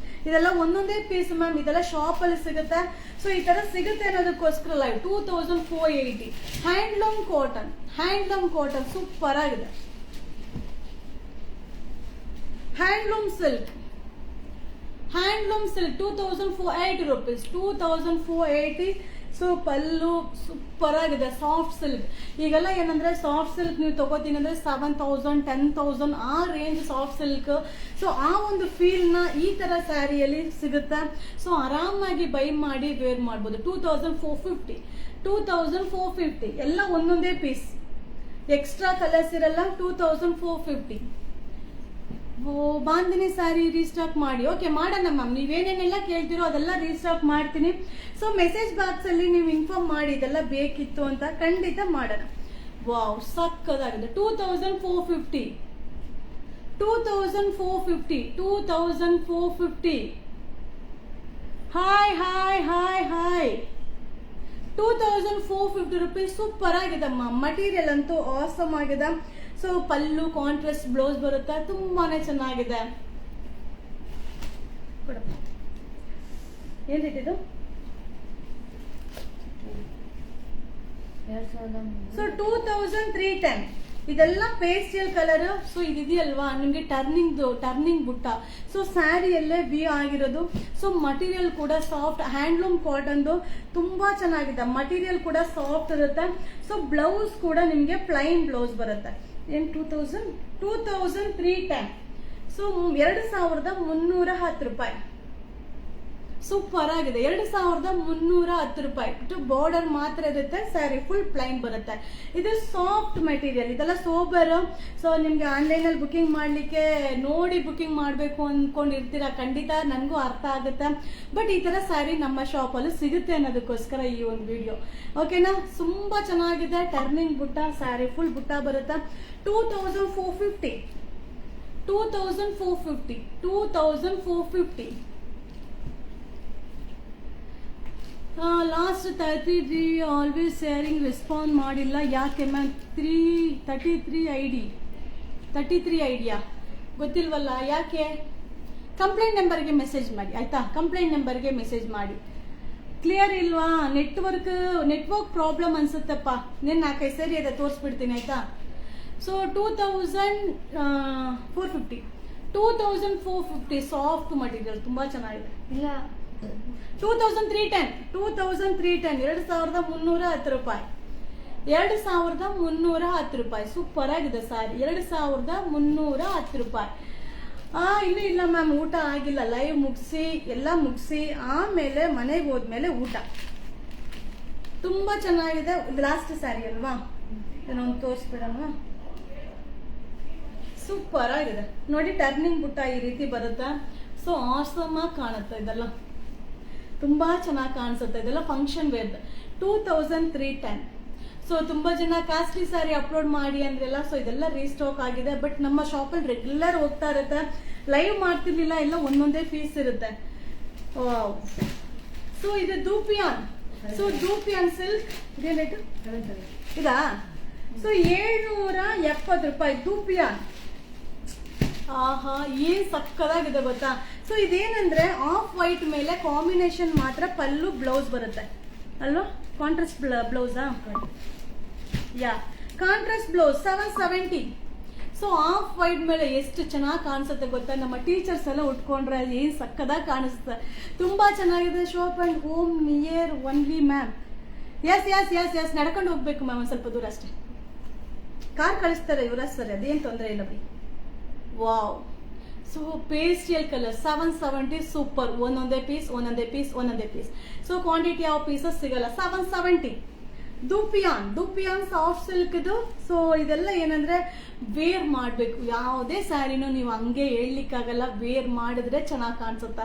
ಇದೆಲ್ಲ ಒಂದೊಂದೇ ಪೀಸ್ ಮ್ಯಾಮ್. ಇದೆಲ್ಲ ಶಾಪ್ ಅಲ್ಲಿ ಸಿಗುತ್ತೆ. ಸೊ ಈ ತರ ಸಿಗುತ್ತೆ ಅನ್ನೋದಕ್ಕೋಸ್ಕರ ಲೈವ್ 2480. ಹ್ಯಾಂಡ್ಲೂಮ್ ಕಾಟನ್ ಸೂಪರ್ ಆಗಿದೆ. Handloom silk 2480 rupees. 2480. ಸೊ ಪಲ್ಲು ಸೂಪರ್ ಆಗಿದೆ. Soft silk. ಈಗೆಲ್ಲ ಏನಂದ್ರೆ ಸಾಫ್ಟ್ ಸಿಲ್ಕ್ ನೀವು ತಗೋತೀನಿ ಅಂದ್ರೆ 7000 10,000 ಆ ರೇಂಜ್ ಸಾಫ್ಟ್ ಸಿಲ್ಕ್. ಸೊ ಆ ಒಂದು ಫೀಲ್ ನ ಈ ತರ ಸ್ಯಾರಿಯಲ್ಲಿ ಸಿಗುತ್ತೆ. ಸೊ ಆರಾಮಾಗಿ ಬೈ ಮಾಡಿ ವೇರ್ ಮಾಡ್ಬೋದು. 2450 ಎಲ್ಲ ಒಂದೊಂದೇ ಪೀಸ್, ಎಕ್ಸ್ಟ್ರಾ ಕಲರ್ಸ್ ಇರಲ್ಲ. 2450. ಬಾಂದಿನಿ ಸ್ಯಾರಿ ರೀಸ್ಟಾಕ್ ಮಾಡಿ. ಓಕೆ, ಮಾಡೋಣ ಮ್ಯಾಮ್. ನೀವೇನೇನೆಲ್ಲ ಕೇಳ್ತಿರೋ ಅದೆಲ್ಲ ರೀಸ್ಟಾಕ್ ಮಾಡ್ತೀನಿ. ಸೊ ಮೆಸೇಜ್ ಬಾಕ್ಸ್ ಅಲ್ಲಿ ನೀವು ಇನ್ಫಾರ್ಮ್ ಮಾಡಿ ಇದೆಲ್ಲ ಬೇಕಿತ್ತು ಅಂತ, ಖಂಡಿತ ಮಾಡೋಣ. ವಾವ್, ಸಕ್ಕದಾಗಿದೆ. 2450 2450 hi hi hi hi 2450 rupees. Super ಆಗಿದೆ ಅಮ್ಮ. ಮಟೀರಿಯಲ್ ಅಂತೂ ಆಸಮ್ ಆಗಿದೆ. ಸೊ ಪಲ್ಲು ಕಾಂಟ್ರಾಸ್ಟ್ ಬ್ಲೌಸ್ ಬರುತ್ತೆ, ತುಂಬಾನೇ ಚೆನ್ನಾಗಿದೆ. ಏನ್ ರೇಟ್ ಇದು? ಸೊ 2310. ಇದೆಲ್ಲ ಪೇಸ್ಟಲ್ ಕಲರ್. ಸೊ ಇದೆಯಲ್ವಾ ನಿಮ್ಗೆ ಟರ್ನಿಂಗ್ ಬುಟ್ಟ. ಸೊ ಸ್ಯಾರಿಯಲ್ಲೇ ವಿ ಆಗಿರೋದು. ಸೊ ಮಟೀರಿಯಲ್ ಕೂಡ ಸಾಫ್ಟ್ ಹ್ಯಾಂಡ್ಲೂಮ್ ಕಾಟನ್ದು, ತುಂಬಾ ಚೆನ್ನಾಗಿದೆ. ಮಟೀರಿಯಲ್ ಕೂಡ ಸಾಫ್ಟ್ ಇರುತ್ತೆ. ಸೊ ಬ್ಲೌಸ್ ಕೂಡ ನಿಮ್ಗೆ ಪ್ಲೈನ್ ಬ್ಲೌಸ್ ಬರುತ್ತೆ. ಏನ್ 2310. ಸೊ 2310 ರೂಪಾಯಿ. ಸೂಪರ್ ಆಗಿದೆ. 2310 ರೂಪಾಯಿ. ಬಾರ್ಡರ್ ಮಾತ್ರ ಇರುತ್ತೆ, ಸ್ಯಾರಿ ಫುಲ್ ಪ್ಲೈನ್ ಬರುತ್ತೆ. ಇದು ಸಾಫ್ಟ್ ಮೆಟೀರಿಯಲ್, ಇದೆಲ್ಲ ಸೋಬರ್. ಸೊ ನಿಮ್ಗೆ ಆನ್ಲೈನ್ ಅಲ್ಲಿ ಬುಕಿಂಗ್ ಮಾಡ್ಲಿಕ್ಕೆ ನೋಡಿ ಬುಕಿಂಗ್ ಮಾಡ್ಬೇಕು ಅನ್ಕೊಂಡಿರ್ತೀರಾ, ಖಂಡಿತ ನನಗೂ ಅರ್ಥ ಆಗುತ್ತೆ. ಬಟ್ ಈ ತರ ಸ್ಯಾರಿ ನಮ್ಮ ಶಾಪ್ ಅಲ್ಲಿ ಸಿಗುತ್ತೆ ಅನ್ನೋದಕ್ಕೋಸ್ಕರ ಈ ಒಂದು ವಿಡಿಯೋ. ಓಕೆನಾ? ತುಂಬಾ ಚೆನ್ನಾಗಿದೆ. ಟರ್ನಿಂಗ್ ಬುಟ್ಟ, ಸ್ಯಾರಿ ಫುಲ್ ಬುಟ್ಟ ಬರುತ್ತೆ. 2450. ಲಾಸ್ಟ್ 33 ಆಲ್ವೇಸ್ ಶೇರಿಂಗ್ ರೆಸ್ಪಾಂಡ್ ಮಾಡಿಲ್ಲ, ಯಾಕೆ ಮ್ಯಾಮ್? 33 ಐಡಿಯಾ ಗೊತ್ತಿಲ್ವಲ್ಲ, ಯಾಕೆ? ಕಂಪ್ಲೇಂಟ್ ನಂಬರ್ಗೆ ಮೆಸೇಜ್ ಮಾಡಿ ಆಯ್ತಾ. ಕಂಪ್ಲೇಂಟ್ ನಂಬರ್ಗೆ ಮೆಸೇಜ್ ಮಾಡಿ. ಕ್ಲಿಯರ್ ಇಲ್ವಾ? ನೆಟ್ವರ್ಕ್ ಪ್ರಾಬ್ಲಮ್ ಅನ್ಸುತ್ತಪ್ಪ. నేను 4-5 ಸರಿ ಇದೆ, ತೋರಿಸ್ಬಿಡ್ತೀನಿ ಆಯ್ತಾ. ಸೊ 2450 ಸಾಫ್ಟ್ ಮಟೀರಿಯಲ್, ತುಂಬಾ ಚೆನ್ನಾಗಿದೆ. ಇಲ್ಲ 2310 2310 ರೂಪಾಯಿ. 2310 ರೂಪಾಯಿ. ಸೂಪರ್ ಆಗಿದೆ ಸ್ಯಾರಿ. 2310 ರೂಪಾಯಿ. ಇನ್ನೂ ಇಲ್ಲ ಮ್ಯಾಮ್, ಊಟ ಆಗಿಲ್ಲ. ಲೈವ್ ಮುಗಿಸಿ ಎಲ್ಲ ಮುಗಿಸಿ ಆಮೇಲೆ ಮನೆಗೆ ಹೋದ್ಮೇಲೆ ಊಟ. ತುಂಬಾ ಚೆನ್ನಾಗಿದೆ. ಲಾಸ್ಟ್ ಸ್ಯಾರಿ ಅಲ್ವಾ, ಇನ್ನೊಂದು ತೋರಿಸ್ಬಿಡಮ್ಮ. ಸೂಪರ್ ಆಗಿದೆ ನೋಡಿ. ಟರ್ನಿಂಗ್ ಬುಟ್ಟ ಈ ರೀತಿ ಬರುತ್ತೆ. ಸೊ ಆಸಮ್ ಆಗಿ ಕಾಣುತ್ತೆ. ಇದೆಲ್ಲ ತುಂಬಾ ಚೆನ್ನಾಗಿ ಕಾಣಿಸುತ್ತೆ. ಇದೆಲ್ಲ ಫಂಕ್ಷನ್ ವೇರ್. 2310. ಸೊ ತುಂಬಾ ಜನ ಕಾಸ್ಟ್ಲಿ ಸ್ಯಾರಿ ಅಪ್ಲೋಡ್ ಮಾಡಿ ಅಂದ್ರೆಲ್ಲ. ಸೊ ಇದೆಲ್ಲ ರೀಸ್ಟಾಕ್ ಆಗಿದೆ. ಬಟ್ ನಮ್ಮ ಶಾಪಲ್ಲಿ ರೆಗ್ಯುಲರ್ ಹೋಗ್ತಾ ಇರುತ್ತೆ. ಲೈವ್ ಮಾಡ್ತಿರ್ಲಿಲ್ಲ, ಎಲ್ಲ ಒಂದೊಂದೇ ಪೀಸ್ ಇರುತ್ತೆ. ಸೊ ಇದು ದೂಪಿಯಾನ್. ಸೊ ದೂಪಿಯಾನ್ ಸಿಲ್ಕ್ ಇದೇನಾಯ್ತು ಇದಾ? ಸೊ 770 ರೂಪಾಯಿ ದೂಪಿಯಾನ್. ಆಹಾ, ಏನ್ ಸಕ್ಕದಾಗಿದೆ ಗೊತ್ತಾ. ಸೊ ಇದೇನಂದ್ರೆ ಆಫ್ ವೈಟ್ ಮೇಲೆ ಕಾಂಬಿನೇಷನ್ ಮಾತ್ರ ಪಲ್ಲು ಬ್ಲೌಸ್ ಬರುತ್ತೆ ಅಲ್ವಾ? ಕಾಂಟ್ರಾಸ್ಟ್ ಬ್ಲೌಸಾ? Yeah, contrast blouse 770. So off white ಮೇಲೆ ಎಷ್ಟು ಚೆನ್ನಾಗಿ ಕಾಣಿಸುತ್ತೆ ಗೊತ್ತಾ. ನಮ್ಮ ಟೀಚರ್ಸ್ ಎಲ್ಲ ಉಟ್ಕೊಂಡ್ರೆ ಏನ್ ಸಕ್ಕದಾಗಿ ಕಾಣಿಸುತ್ತೆ. ತುಂಬಾ ಚೆನ್ನಾಗಿದೆ. Shop and home near only ma'am. Yes ನಡ್ಕೊಂಡು ಹೋಗ್ಬೇಕು ಮ್ಯಾಮ್, ಒಂದ್ ಸ್ವಲ್ಪ ದೂರ ಅಷ್ಟೇ. ಕಾರ್ ಕಳಿಸ್ತಾರೆ ಯುವರಾಜ್ ಸರ್, ಅದೇನ್ ತೊಂದರೆ ಇಲ್ಲ ಬಿಡಿ. Wow, so pastel colour 770. Super. ಒಂದೊಂದೇ piece. So quantity of pieces ಸಿಗಲ್ಲ. 770. ದೂಪಿಯಾನ್ ಸಾಫ್ಟ್ ಸಿಲ್ಕ್ ಇದು. ಸೊ ಇದೆಲ್ಲ ಏನಂದ್ರೆ ವೇರ್ ಮಾಡ್ಬೇಕು. ಯಾವುದೇ ಸ್ಯಾರಿನೂ ನೀವು ಹಂಗೆ ಹೇಳ್ಲಿಕ್ಕಾಗಲ್ಲ, ವೇರ್ ಮಾಡಿದ್ರೆ ಚೆನ್ನಾಗಿ ಕಾಣಿಸುತ್ತೆ.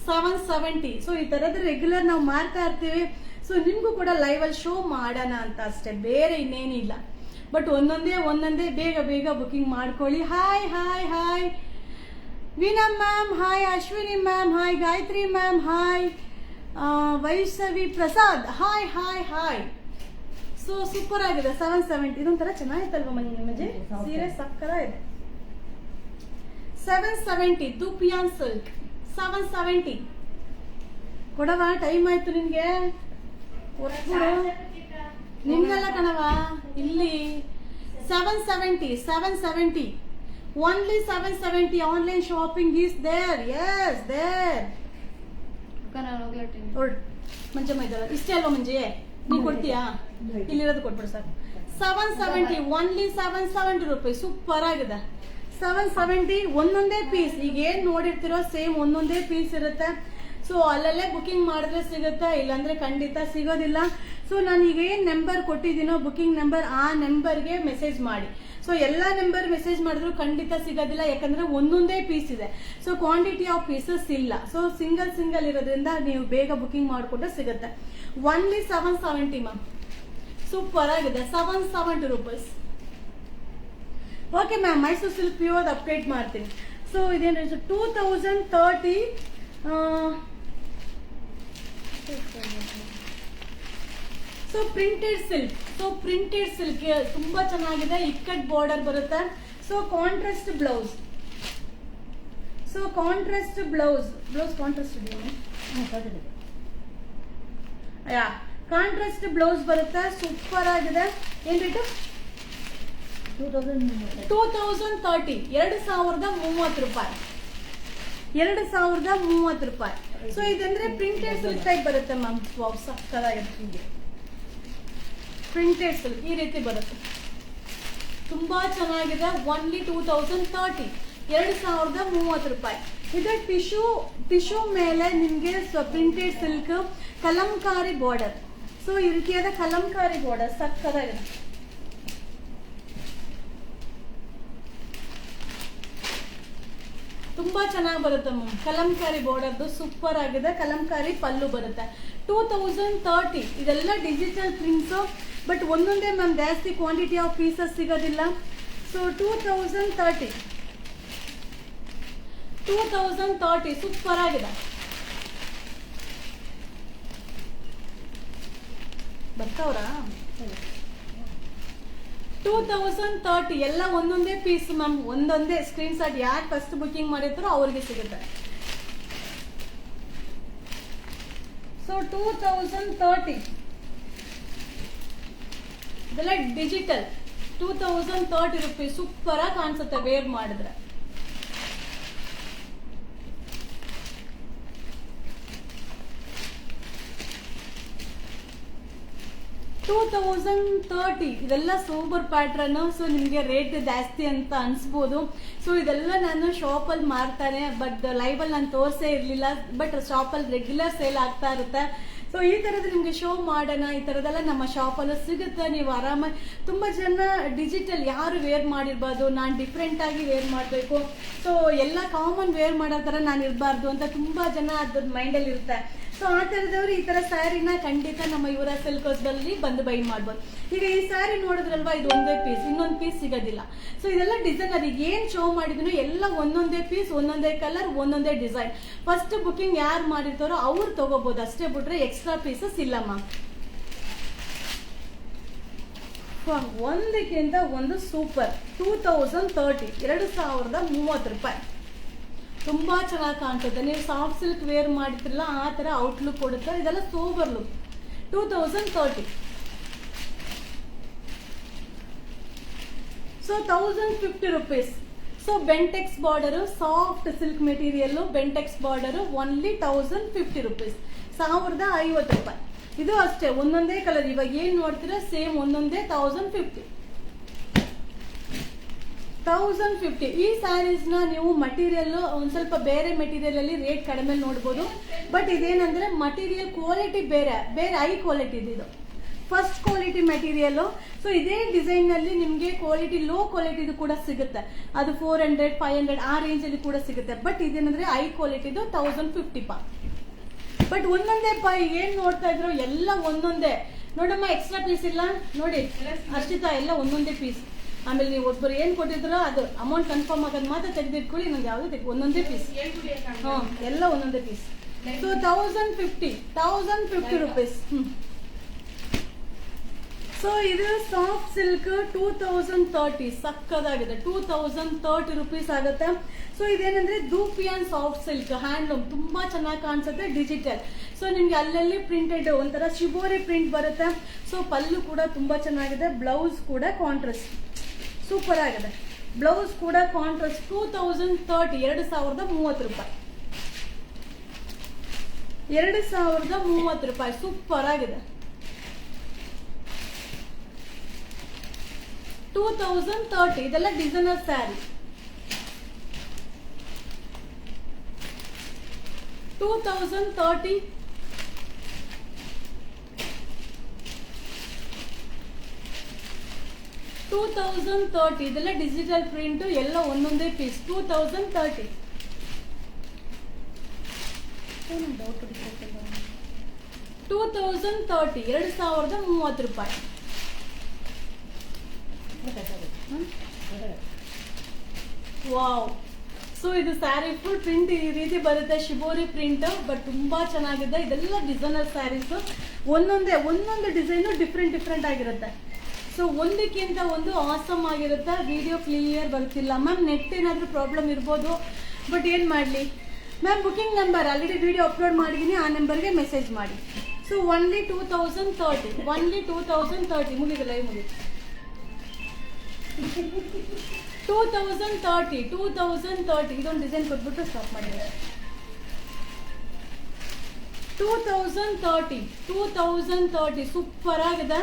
770. ಸೊ ಈ ತರದ ರೆಗ್ಯುಲರ್ ನಾವು ಮಾಡ್ತಾ ಇರ್ತೀವಿ. ಸೊ ನಿಮ್ಗೂ ಕೂಡ ಲೈವ್ ಅಲ್ಲಿ ಶೋ ಮಾಡೋಣ ಅಂತ ಅಷ್ಟೇ, ಬೇರೆ ಇನ್ನೇನಿಲ್ಲ. ಬಟ್ ಒಂದೊಂದೇ ಬೇಗ ಬುಕಿಂಗ್ ಮಾಡ್ಕೊಳ್ಳಿ. Hi Veena ma'am, hi Ashwini ma'am, hi Gayatri ma'am, hi Vaishnavi Prasad, hi. So super ಆಗಿದೆ. 770. ಇದೊಂಥರ ಚೆನ್ನಾಗಿತ್ತಲ್ವ ಮನಿ ನಿಮಗೆ? ಸೀರೆ ಸಕ್ಕರ ಇದೆ. 770 ದೂಪಿಯಾನ್ ಸಿಲ್ಕ್. 770 ಕೊಡವಾ? ಟೈಮ್ ಆಯ್ತು ನಿನ್ಗೆ. ನಿಮ್ಗೆಲ್ಲ ಕಣವ ಇಲ್ಲಿ. 770 only 770. Online shopping is there. Yes there. Manjamma ಇದ್ದಲ್ಲ, ಇಷ್ಟೇ ಅಲ್ವಾ ಮಂಜೆ? ನೀನ್ ಕೊಡ್ತೀಯಾ? ಇಲ್ಲಿರೋದು ಕೊಟ್ಬಿಡು ಸರ್. 770 only 770 ರೂಪಾಯಿ. ಸೂಪರ್ ಆಗಿದೆ. 770 ಒಂದೊಂದೇ ಪೀಸ್. ಈಗ ಏನ್ ನೋಡಿರ್ತಿರೋ ಸೇಮ್ ಒಂದೊಂದೇ ಪೀಸ್ ಇರುತ್ತೆ. ಸೊ ಅಲ್ಲಲ್ಲೇ ಬುಕಿಂಗ್ ಮಾಡಿದ್ರೆ ಸಿಗುತ್ತೆ, ಇಲ್ಲಾಂದ್ರೆ ಖಂಡಿತ ಸಿಗೋದಿಲ್ಲ. ಸೊ ನಾನು ಈಗ ಏನ್ ನಂಬರ್ ಕೊಟ್ಟಿದ್ದೀನೋ ಬುಕಿಂಗ್ ನಂಬರ್, ಆ ನಂಬರ್ಗೆ ಮೆಸೇಜ್ ಮಾಡಿ. ಸೊ ಎಲ್ಲ ನಂಬರ್ ಮೆಸೇಜ್ ಮಾಡಿದ್ರು ಖಂಡಿತ ಸಿಗೋದಿಲ್ಲ, ಯಾಕಂದ್ರೆ ಒಂದೊಂದೇ ಪೀಸ್ ಇದೆ. ಸೊ ಕ್ವಾಂಟಿಟಿ ಆಫ್ ಪೀಸಸ್ ಇಲ್ಲ. ಸೊ ಸಿಂಗಲ್ ಇರೋದ್ರಿಂದ ನೀವು ಬೇಗ ಬುಕಿಂಗ್ ಮಾಡಿಕೊಂಡ್ರೆ ಸಿಗುತ್ತೆ. Only 770 ma'am. ಸೂಪರ್ ಆಗಿದೆ, 770 rupees. Okay ma'am, Mysuru silk pure update ಮಾಡ್ತೀನಿ. ಸೊ ಇದೇನು 2030 ಸೊ ಪ್ರಿಂಟೆಡ್ ಸಿಲ್ಕ್ ತುಂಬಾ ಚೆನ್ನಾಗಿದೆ. ಇಕ್ಕಟ್ ಬಾರ್ಡರ್ ಬರುತ್ತೆ. So contrast blouse contrast blouse ಬರುತ್ತೆ. ಸೂಪರ್ ಆಗಿದೆ. ಏನ್ ರೇಟು? 2030 2030 ರೂಪಾಯಿ. 2030 ರೂಪಾಯಿ. ಸೊ ಇದಂದ್ರೆ ಪ್ರಿಂಟೆಡ್ ಸಿಲ್ಕ್ ಟೈಪ್ ಬರುತ್ತೆ ಮ್ಯಾಮ್. ಸಕ್ಕತ್ತಾಗಿದೆ. ಪ್ರಿಂಟೆಡ್ ಸಿಲ್ಕ್ ಈ ರೀತಿ ಬರುತ್ತೆ, ತುಂಬಾ ಚೆನ್ನಾಗಿದೆ. ಓನ್ಲಿ 2030 2030 ರೂಪಾಯಿ. ಇದು ಟಿಶ್ಯೂ ಮೇಲೆ ನಿಮ್ಗೆ printed silk Kalamkari border. So ಈ ರೀತಿಯಾದ ಕಲಂಕಾರಿ ಬಾರ್ಡರ್ ಸಕ್ಕತ್ತಾಗಿದೆ. ತುಂಬಾ ಚೆನ್ನಾಗಿ ಬರುತ್ತೆ ಮ್ಯಾಮ್. ಕಲಂಕಾರಿ ಬಾರ್ಡರ್ದು ಸೂಪರ್ ಆಗಿದೆ. ಕಲಂಕಾರಿ ಪಲ್ಲು ಬರುತ್ತೆ. 2030 ಇದೆಲ್ಲ ಡಿಜಿಟಲ್ ಪ್ರಿಂಟ್ಸ್, ಬಟ್ ಒಂದೊಂದೇ ಮ್ಯಾಮ್, ಜಾಸ್ತಿ ಕ್ವಾಂಟಿಟಿ ಆಫ್ ಪೀಸಸ್ ಸಿಗೋದಿಲ್ಲ. ಸೊ 2030 ಸೂಪರ್ ಆಗಿದೆ. ಬರ್ತಾವ್ರಾ? 2030 ಎಲ್ಲ ಒಂದೊಂದೇ ಪೀಸ್ ಮ್ಯಾಮ್, ಒಂದೊಂದೇ ಸ್ಕ್ರೀನ್ ಶಾಟ್. ಯಾರು ಫಸ್ಟ್ ಬುಕಿಂಗ್ ಮಾಡಿರ್ತಾರೋ ಅವ್ರಿಗೆ ಸಿಗುತ್ತೆ. ಸೊ 2030 ಇದೆಲ್ಲ ಡಿಜಿಟಲ್. 2030 ರೂಪೀಸ್. ಸೂಪರ್ ಆಗಿ ಕಾಣಿಸುತ್ತೆ ವೇರ್ ಮಾಡಿದ್ರೆ. ಇದೆಲ್ಲ ಸೂಪರ್ ಪ್ಯಾಟ್ರನ್. ಸೊ ನಿಮ್ಗೆ ರೇಟ್ ಜಾಸ್ತಿ ಅಂತ ಅನ್ಸ್ಬೋದು. ಸೊ ಇದೆಲ್ಲ ನಾನು ಶಾಪ್ ಅಲ್ಲಿ ಮಾರ್ತಾನೆ, ಬಟ್ ಲೈವ್ ಅಲ್ಲಿ ನಾನು ತೋರ್ಸೇ ಇರ್ಲಿಲ್ಲ. ಬಟ್ ಶಾಪ್ ಅಲ್ಲಿ ರೆಗ್ಯುಲರ್ ಸೇಲ್ ಆಗ್ತಾ ಇರುತ್ತೆ. ಸೊ ಈ ತರದ್ ನಿಮ್ಗೆ ಶೋ ಮಾಡೋಣ, ಈ ತರದೆಲ್ಲ ನಮ್ಮ ಶಾಪ್ ಅಲ್ಲೂ ಸಿಗುತ್ತೆ. ನೀವು ಆರಾಮಾಗಿ, ತುಂಬಾ ಜನ ಡಿಜಿಟಲ್ ಯಾರು ವೇರ್ ಮಾಡಿರ್ಬಾರ್ದು, ನಾನು ಡಿಫ್ರೆಂಟ್ ಆಗಿ ವೇರ್ ಮಾಡಬೇಕು, ಸೊ ಎಲ್ಲ ಕಾಮನ್ ವೇರ್ ಮಾಡೋ ತರ ನಾನು ಇರಬಾರ್ದು ಅಂತ ತುಂಬಾ ಜನ ಅದ್ರ ಮೈಂಡ್ ಅಲ್ಲಿ ಇರುತ್ತೆ. ಸೊ ಆ ತರದವ್ರು ಈ ತರ ಸ್ಯಾರಿನ ಖಂಡಿತ ನಮ್ಮ ಇವರ ಸಿಲ್ಕ್ ಹೌಸ್ನಲ್ಲಿ ಬಂದು ಬೈ ಮಾಡ್ಬೋದು. ಈಗ ಈ ಸ್ಯಾರಿ ನೋಡಿದ್ರಲ್ವಾ, ಇದು ಒಂದೇ ಪೀಸ್, ಇನ್ನೊಂದು ಪೀಸ್ ಸಿಗೋದಿಲ್ಲ. ಸೊ ಇದೆಲ್ಲ ಡಿಸೈನರ್. ಏನ್ ಶೋ ಮಾಡಿದ್ರು ಎಲ್ಲ ಒಂದೊಂದೇ ಪೀಸ್, ಒಂದೊಂದೇ ಕಲರ್, ಒಂದೊಂದೇ ಡಿಸೈನ್. ಫಸ್ಟ್ ಬುಕಿಂಗ್ ಯಾರು ಮಾಡಿರ್ತಾರೋ ಅವ್ರು ತಗೋಬಹುದು ಅಷ್ಟೇ, ಬಿಟ್ರೆ ಎಕ್ಸ್ಟ್ರಾ ಪೀಸಸ್ ಇಲ್ಲಮ್ಮ. ಒಂದಕ್ಕಿಂತ ಒಂದು ಸೂಪರ್. 2030 2030 ರೂಪಾಯಿ. ತುಂಬಾ ಚೆನ್ನಾಗಿ ಕಾಣಿಸುತ್ತೆ. ನೀವು ಸಾಫ್ಟ್ ಸಿಲ್ಕ್ ವೇರ್ ಮಾಡಿದ್ರಲ್ಲ ಆ ತರ ಔಟ್ಲುಕ್ ಕೊಡುತ್ತೆ. ಇದೆಲ್ಲ super look. 2030. So 1050 rupees. So Bentex border, soft silk material, Bentex border, only 1050 rupees. 1050 ರೂಪಾಯಿ. ಇದು ಅಷ್ಟೇ, ಒಂದೊಂದೇ ಕಲರ್. ಇವಾಗ ಏನ್ ನೋಡ್ತೀರಾ ಸೇಮ್ ಒಂದೊಂದೇ 1050. ಈ ಸ್ಯಾರೀಸ್ ನ ನೀವು ಮಟೀರಿಯಲ್ ಒಂದ್ ಸ್ವಲ್ಪ ಬೇರೆ ಮೆಟೀರಿಯಲ್ ಅಲ್ಲಿ ರೇಟ್ ಕಡಿಮೆ ನೋಡಬಹುದು. ಬಟ್ ಇದೇನಂದ್ರೆ ಮಟೀರಿಯಲ್ ಕ್ವಾಲಿಟಿ ಬೇರೆ ಹೈ ಕ್ವಾಲಿಟಿ ಇದು. First quality material. ಸೊ ಇದೇ ಡಿಸೈನ್ ನಲ್ಲಿ ನಿಮ್ಗೆ ಕ್ವಾಲಿಟಿ ಲೋ ಕ್ವಾಲಿಟಿ ಕೂಡ ಸಿಗುತ್ತೆ. ಅದು 400 500 ಆ ರೇಂಜ್ ಅಲ್ಲಿ ಕೂಡ ಸಿಗುತ್ತೆ. ಬಟ್ ಇದೇನಂದ್ರೆ ಹೈ ಕ್ವಾಲಿಟಿದು 1050 ಪಾ. ಬಟ್ ಒಂದೊಂದೇ ಪಾ. ಏನ್ ನೋಡ್ತಾ ಇದ್ರು ಎಲ್ಲ ಒಂದೊಂದೇ. ನೋಡಮ್ಮ, ಎಕ್ಸ್ಟ್ರಾ ಪೀಸ್ ಇಲ್ಲ ನೋಡಿ ಅಷ್ಟಿತಾ, ಎಲ್ಲ ಒಂದೊಂದೇ ಪೀಸ್. ಆಮೇಲೆ ನೀವು ಒಬ್ಬರು ಏನ್ ಕೊಟ್ಟಿದ್ರು ಅದು ಅಮೌಂಟ್ ಕನ್ಫರ್ಮ್ ಆಗೋದ್ ಮಾತ್ರ ತೆಗೆದಿಟ್ಕೊಳ್ಳಿ. ನಂಗೆ ಯಾವ್ದು ಒಂದೊಂದೇ ಪೀಸ್. ಎಲ್ಲ ಒಂದೊಂದೇ ಪೀಸ್. So 1050 rupees. ಸೊ ಇದು ಸಾಫ್ಟ್ ಸಿಲ್ಕ್ 2030 ಸಕ್ಕದಾಗಿದೆ. 2030 ರೂಪೀಸ್ ಆಗುತ್ತೆ. ಸೊ ಇದೇನಂದ್ರೆ ದೂಪಿಯಾನ್ ಸಾಫ್ಟ್ ಸಿಲ್ಕ್ ಹ್ಯಾಂಡ್ಲೂಮ್, ತುಂಬಾ ಚೆನ್ನಾಗಿ ಕಾಣಿಸುತ್ತೆ. ಡಿಜಿಟಲ್. ಸೊ ನಿಮ್ಗೆ ಅಲ್ಲಲ್ಲಿ ಪ್ರಿಂಟೆಡ್ ಒಂಥರ ಶಿಬೋರಿ ಪ್ರಿಂಟ್ ಬರುತ್ತೆ. ಸೊ ಪಲ್ಲು ಕೂಡ ತುಂಬಾ ಚೆನ್ನಾಗಿದೆ. ಬ್ಲೌಸ್ ಕೂಡ ಕಾಂಟ್ರಾಸ್ಟ್ ಸೂಪರ್ ಆಗಿದೆ. ಬ್ಲೌಸ್ ಕೂಡ ಕಾಂಟ್ರಾಸ್ಟ್. 2030 2030 ರೂಪಾಯಿ. 2030 ರೂಪಾಯಿ. ಸೂಪರ್ ಆಗಿದೆ. 2030 ಇದೆಲ್ಲ ಡಿಸೈನರ್ ಸ್ಯಾರಿ. 2030. 2030 ಇದೆಲ್ಲ ಡಿಜಿಟಲ್ ಪ್ರಿಂಟ್ ಎಲ್ಲ ಒಂದೊಂದೇ ಪೀಸ್ 2030. ಡೌಟ್ 2030 ₹2030. ವಾವ್. ಸೊ ಇದು ಸ್ಯಾರಿ ಫುಲ್ ಪ್ರಿಂಟ್ ಈ ರೀತಿ ಬರುತ್ತೆ, ಶಿಬೋರಿ ಪ್ರಿಂಟ್, ಬಟ್ ತುಂಬಾ ಚೆನ್ನಾಗಿದೆ. ಇದೆಲ್ಲ ಡಿಸೈನರ್ ಸ್ಯಾರೀಸ್, ಒಂದೊಂದು ಡಿಸೈನು ಡಿಫ್ರೆಂಟ್ ಆಗಿರುತ್ತೆ. ಸೊ ಒಂದಕ್ಕಿಂತ ಒಂದು ಆಸಮ್ ಆಗಿರುತ್ತೆ. ವಿಡಿಯೋ ಕ್ಲಿಯರ್ ಬರ್ತಿಲ್ಲ ಮ್ಯಾಮ್, ನೆಟ್ ಏನಾದರೂ ಪ್ರಾಬ್ಲಮ್ ಇರ್ಬೋದು, ಬಟ್ ಏನು ಮಾಡಲಿ ma'am. Booking number already video upload ಮಾಡಿದ್ದೀನಿ, ಆ ನಂಬರ್ಗೆ ಮೆಸೇಜ್ ಮಾಡಿ. ಸೊ ಓನ್ಲಿ 2030 ಮುಗಿದು ಲೈವ್ ಮುಗಿದು 2030 ಇದೊಂದು ಡಿಸೈನ್ ಕೊಟ್ಬಿಟ್ಟು ಸ್ಟಾಪ್ ಮಾಡಿದ್ದಾರೆ. 2030 ಸೂಪರ್ ಆಗಿದೆ.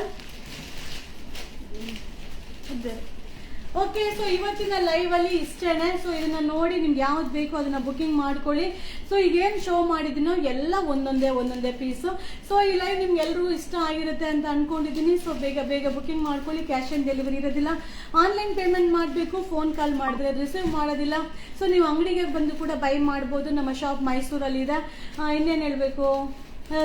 ಓಕೆ, ಸೊ ಇವತ್ತಿನ ಲೈವ್ ಅಲ್ಲಿ ಇಷ್ಟೇನೆ. ಸೊ ಇದನ್ನ ನೋಡಿ ನಿಮ್ಗೆ ಯಾವ್ದು ಬೇಕೋ ಅದನ್ನ ಬುಕಿಂಗ್ ಮಾಡ್ಕೊಳ್ಳಿ. ಸೊ ಈಗೇನು ಶೋ ಮಾಡಿದ್ದೀನೋ ಎಲ್ಲ ಒಂದೊಂದೇ ಪೀಸು. ಸೊ ಈ ಲೈವ್ ನಿಮ್ಗೆ ಎಲ್ಲರೂ ಇಷ್ಟ ಆಗಿರುತ್ತೆ ಅಂತ ಅನ್ಕೊಂಡಿದ್ದೀನಿ. ಸೊ ಬೇಗ ಬುಕಿಂಗ್ ಮಾಡ್ಕೊಳ್ಳಿ. ಕ್ಯಾಶ್ ಆನ್ ಡೆಲಿವರಿ ಇರೋದಿಲ್ಲ, ಆನ್ಲೈನ್ ಪೇಮೆಂಟ್ ಮಾಡಬೇಕು. ಫೋನ್ ಕಾಲ್ ಮಾಡಿದ್ರೆ ರಿಸೀವ್ ಮಾಡೋದಿಲ್ಲ. ಸೊ ನೀವು ಅಂಗಡಿಗೆ ಬಂದು ಕೂಡ ಬೈ ಮಾಡ್ಬೋದು. ನಮ್ಮ ಶಾಪ್ ಮೈಸೂರಲ್ಲಿ ಇದೆ. ಇನ್ನೇನು ಹೇಳಬೇಕು,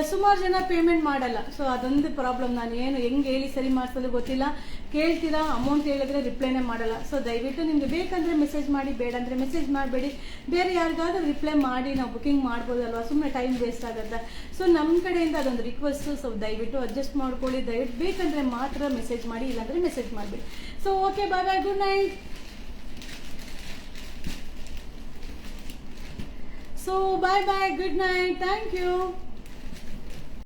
ಸುಮಾರು ಜನ ಪೇಮೆಂಟ್ ಮಾಡಲ್ಲ. ಸೊ ಅದೊಂದು ಪ್ರಾಬ್ಲಮ್. ನಾನು ಏನು ಹೆಂಗೆ ಹೇಳಿ ಸರಿ ಮಾಡಿಸೋದು ಗೊತ್ತಿಲ್ಲ. ಕೇಳ್ತೀರಾ, ಅಮೌಂಟ್ ಹೇಳಿದ್ರೆ ರಿಪ್ಲೈನೇ ಮಾಡಲ್ಲ. ಸೊ ದಯವಿಟ್ಟು ನಿಮ್ಗೆ ಬೇಕಂದ್ರೆ ಮೆಸೇಜ್ ಮಾಡಿ, ಬೇಡ ಅಂದರೆ ಮೆಸೇಜ್ ಮಾಡಬೇಡಿ. ಬೇರೆ ಯಾರಿಗಾದ್ರೂ ರಿಪ್ಲೈ ಮಾಡಿ ನಾವು ಬುಕಿಂಗ್ ಮಾಡ್ಬೋದಲ್ವಾ, ಸುಮ್ಮನೆ ಟೈಮ್ ವೇಸ್ಟ್ ಆಗುತ್ತೆ. ಸೊ ನಮ್ಮ ಕಡೆಯಿಂದ ಅದೊಂದು ರಿಕ್ವೆಸ್ಟ್. ಸೊ ದಯವಿಟ್ಟು ಅಡ್ಜಸ್ಟ್ ಮಾಡ್ಕೊಳ್ಳಿ. ದಯವಿಟ್ಟು ಬೇಕಂದ್ರೆ ಮಾತ್ರ ಮೆಸೇಜ್ ಮಾಡಿ, ಇಲ್ಲಾಂದರೆ ಮೆಸೇಜ್ ಮಾಡಬೇಡಿ. So okay, bye bye, good night. So bye bye, good night, thank you.